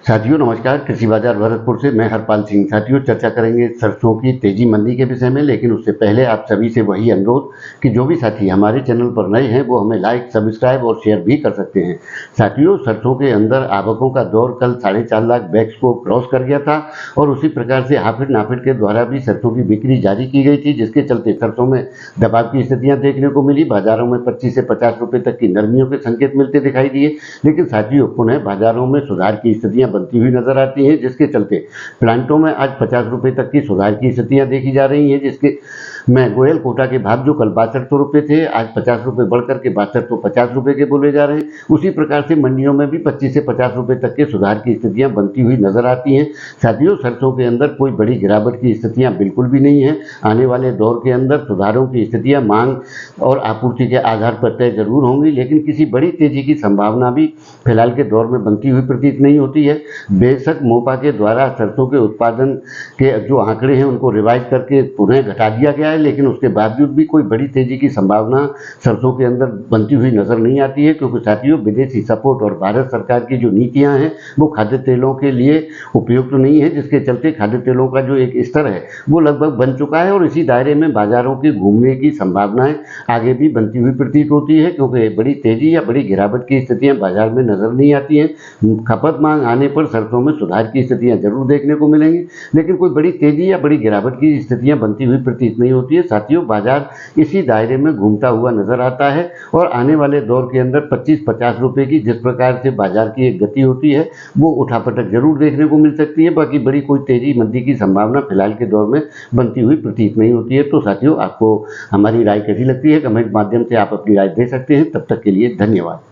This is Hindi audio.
साथियों नमस्कार। कृषि बाजार भरतपुर से मैं हरपाल सिंह। साथियों चर्चा करेंगे सरसों की तेजी मंदी के विषय में, लेकिन उससे पहले आप सभी से वही अनुरोध कि जो भी साथी हमारे चैनल पर नए हैं वो हमें लाइक, सब्सक्राइब और शेयर भी कर सकते हैं। साथियों सरसों के अंदर आवकों का दौर कल 4.5 लाख बैग्स को क्रॉस कर गया था और उसी प्रकार से हाफिड नाफिड के द्वारा भी सरसों की बिक्री जारी की गई थी, जिसके चलते सरसों में दबाव की स्थितियां देखने को मिली। बाजारों में 25 से 50 रुपए तक की नरमियों के संकेत मिलते दिखाई दिए, लेकिन साथियों पुनः बाजारों में सुधार की स्थितियां बनती हुई नजर आती हैं, जिसके चलते प्लांटों में आज 50 रुपए तक की सुधार की स्थितियां देखी जा रही हैं। जिसके में गोयल कोटा के भाव जो कल 6200 रुपए थे, आज 50 रुपए बढ़कर के 6250 रुपए के बोले जा रहे हैं। उसी प्रकार से मंडियों में भी 25 से 50 रुपए तक के सुधार की स्थितियां बनती हुई नजर आती हैं। साथियों सरसों के अंदर कोई बड़ी गिरावट की स्थितियां बिल्कुल भी नहीं है। आने वाले दौर के अंदर सुधारों की स्थितियां मांग और आपूर्ति के आधार पर तय जरूर होंगी, लेकिन किसी बड़ी तेजी की संभावना भी फिलहाल के दौर में बनती हुई प्रतीत नहीं होती है। बेशक मोपा के द्वारा सरसों के उत्पादन के जो आंकड़े हैं उनको रिवाइज करके पुनः घटा दिया गया है, लेकिन उसके बावजूद भी कोई बड़ी तेजी की संभावना सरसों के अंदर बनती हुई नजर नहीं आती है, क्योंकि साथियों विदेशी सपोर्ट और भारत सरकार की जो नीतियां हैं वो खाद्य तेलों के लिए उपयुक्त नहीं है, जिसके चलते खाद्य तेलों का जो एक स्तर है वो लगभग बन चुका है और इसी दायरे में बाजारों के घूमने की संभावनाएं आगे भी बनती हुई प्रतीत होती है, क्योंकि बड़ी तेजी या बड़ी गिरावट की स्थितियां बाजार में नजर नहीं आती हैं। खपत मांग आने पर सरसों में सुधार की स्थितियां जरूर देखने को मिलेंगी, लेकिन कोई बड़ी तेजी या बड़ी गिरावट की स्थितियां बनती हुई प्रतीत नहीं होती है। साथियों बाजार इसी दायरे में घूमता हुआ नजर आता है और आने वाले दौर के अंदर 25-50 रुपए की जिस प्रकार से बाजार की एक गति होती है वो उठापटक जरूर देखने को मिल सकती है। बाकी बड़ी कोई तेजी मंदी की संभावना फिलहाल के दौर में बनती हुई प्रतीत नहीं होती है। तो साथियों आपको हमारी राय कैसी लगती है, कमेंट माध्यम से आप अपनी राय दे सकते हैं। तब तक के लिए धन्यवाद।